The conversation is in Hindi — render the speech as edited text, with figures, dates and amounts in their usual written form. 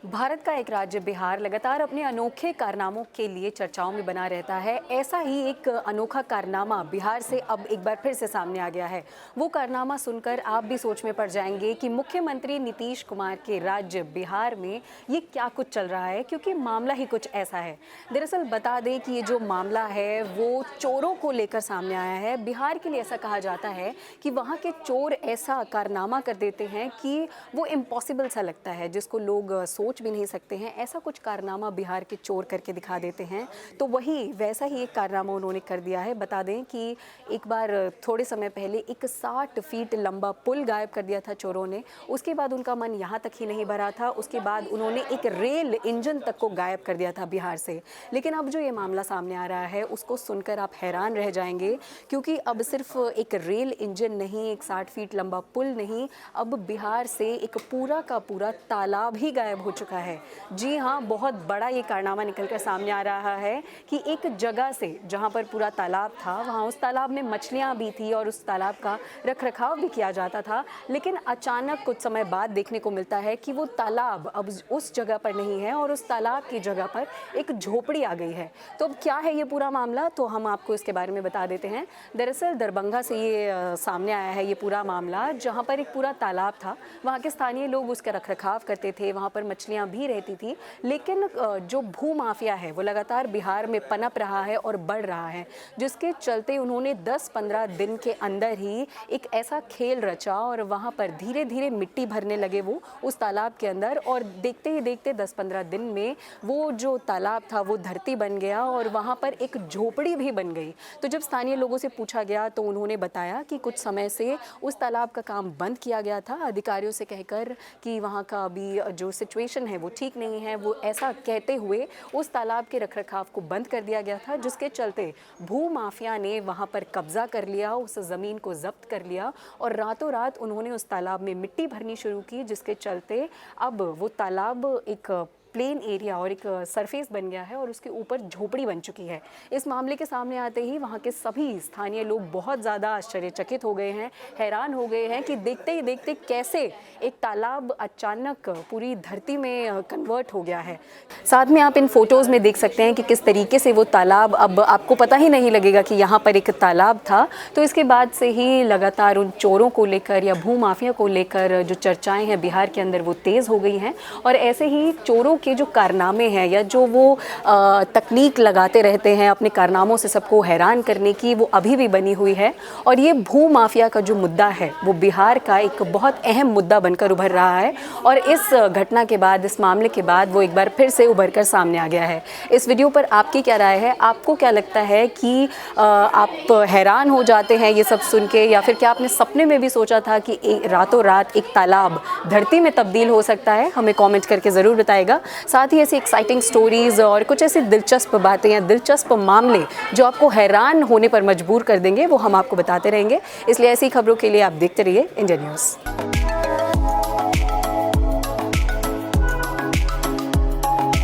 भारत का एक राज्य बिहार लगातार अपने अनोखे कारनामों के लिए चर्चाओं में बना रहता है। ऐसा ही एक अनोखा कारनामा बिहार से अब एक बार फिर से सामने आ गया है। वो कारनामा सुनकर आप भी सोच में पड़ जाएंगे कि मुख्यमंत्री नीतीश कुमार के राज्य बिहार में ये क्या कुछ चल रहा है, क्योंकि मामला ही कुछ ऐसा है। दरअसल बता दें कि ये जो मामला है वो चोरों को लेकर सामने आया है। बिहार के लिए ऐसा कहा जाता है कि वहाँ के चोर ऐसा कारनामा कर देते हैं कि वो इम्पॉसिबल सा लगता है, जिसको लोग सोच भी नहीं सकते हैं। ऐसा कुछ कारनामा बिहार के चोर करके दिखा देते हैं। तो वही वैसा ही एक कारनामा उन्होंने कर दिया है। बता दें कि एक बार थोड़े समय पहले एक 60 फीट लंबा पुल गायब कर दिया था चोरों ने। उसके बाद उनका मन यहाँ तक ही नहीं भरा था, उसके बाद उन्होंने एक रेल इंजन तक को गायब कर दिया था बिहार से। लेकिन अब जो ये मामला सामने आ रहा है उसको सुनकर आप हैरान रह जाएंगे, क्योंकि अब सिर्फ एक रेल इंजन नहीं, एक 60 फीट लंबा पुल नहीं, अब बिहार से एक पूरा का पूरा तालाब ही गायब हो चुका है। जी हाँ, बहुत बड़ा ये कारनामा निकलकर सामने आ रहा है कि एक जगह से जहाँ पर पूरा तालाब था, वहाँ उस तालाब में मछलियाँ भी थी और उस तालाब का रखरखाव भी किया जाता था। लेकिन अचानक कुछ समय बाद देखने को मिलता है कि वो तालाब अब उस जगह पर नहीं है और उस तालाब की जगह पर एक झोपड़ी आ गई है। तो अब क्या है ये पूरा मामला, तो हम आपको इसके बारे में बता देते हैं। दरअसल दरभंगा से ये सामने आया है ये पूरा मामला, जहाँ पर एक पूरा तालाब था। वहाँ के स्थानीय लोग उसका रखरखाव करते थे, वहाँ पर मछलियाँ भी रहती थी। लेकिन जो भू माफिया है वो लगातार बिहार में पनप रहा है और बढ़ रहा है, जिसके चलते उन्होंने 10-15 दिन के अंदर ही एक ऐसा खेल रचा और वहाँ पर धीरे धीरे मिट्टी भरने लगे वो उस तालाब के अंदर। और देखते ही देखते 10-15 दिन में वो जो तालाब था वो धरती बन गया और वहाँ पर एक झोपड़ी भी बन गई। तो जब स्थानीय लोगों से पूछा गया तो उन्होंने बताया कि कुछ समय से उस तालाब का काम बंद किया गया था अधिकारियों से कहकर कि वहाँ का अभी जो सिचुएशन है वो ठीक नहीं है। वो ऐसा कहते हुए उस तालाब के रखरखाव को बंद कर दिया गया था, जिसके चलते भू माफिया ने वहाँ पर कब्जा कर लिया, उस ज़मीन को जब्त कर लिया और रातों रात उन्होंने उस तालाब में मिट्टी भरनी शुरू की, जिसके चलते अब वो तालाब एक प्लेन एरिया और एक सरफेस बन गया है और उसके ऊपर झोपड़ी बन चुकी है। इस मामले के सामने आते ही वहाँ के सभी स्थानीय लोग बहुत ज़्यादा आश्चर्यचकित हो गए हैं, हैरान हो गए हैं कि देखते ही देखते कैसे एक तालाब अचानक पूरी धरती में कन्वर्ट हो गया है। साथ में आप इन फोटोज़ में देख सकते हैं कि किस तरीके से वो तालाब, अब आपको पता ही नहीं लगेगा कि यहाँ पर एक तालाब था। तो इसके बाद से ही लगातार उन चोरों को लेकर या भू माफिया को लेकर जो चर्चाएँ हैं बिहार के अंदर वो तेज़ हो गई हैं। और ऐसे ही चोरों के जो कारनामे हैं या जो वो तकनीक लगाते रहते हैं अपने कारनामों से सबको हैरान करने की, वो अभी भी बनी हुई है। और ये भू माफिया का जो मुद्दा है वो बिहार का एक बहुत अहम मुद्दा बनकर उभर रहा है और इस घटना के बाद, इस मामले के बाद वो एक बार फिर से उभर कर सामने आ गया है। इस वीडियो पर आपकी क्या राय है? आपको क्या लगता है कि आप हैरान हो जाते हैं ये सब सुन के, या फिर क्या आपने सपने में भी सोचा था कि रातों रात एक तालाब धरती में तब्दील हो सकता है? हमें कॉमेंट करके ज़रूर बताइएगा। साथ ही ऐसी एक्साइटिंग स्टोरीज़ और कुछ ऐसी दिलचस्प बातें या दिलचस्प मामले जो आपको हैरान होने पर मजबूर कर देंगे वो हम आपको बताते रहेंगे। इसलिए ऐसी खबरों के लिए आप देखते रहिए इंडिया न्यूज़।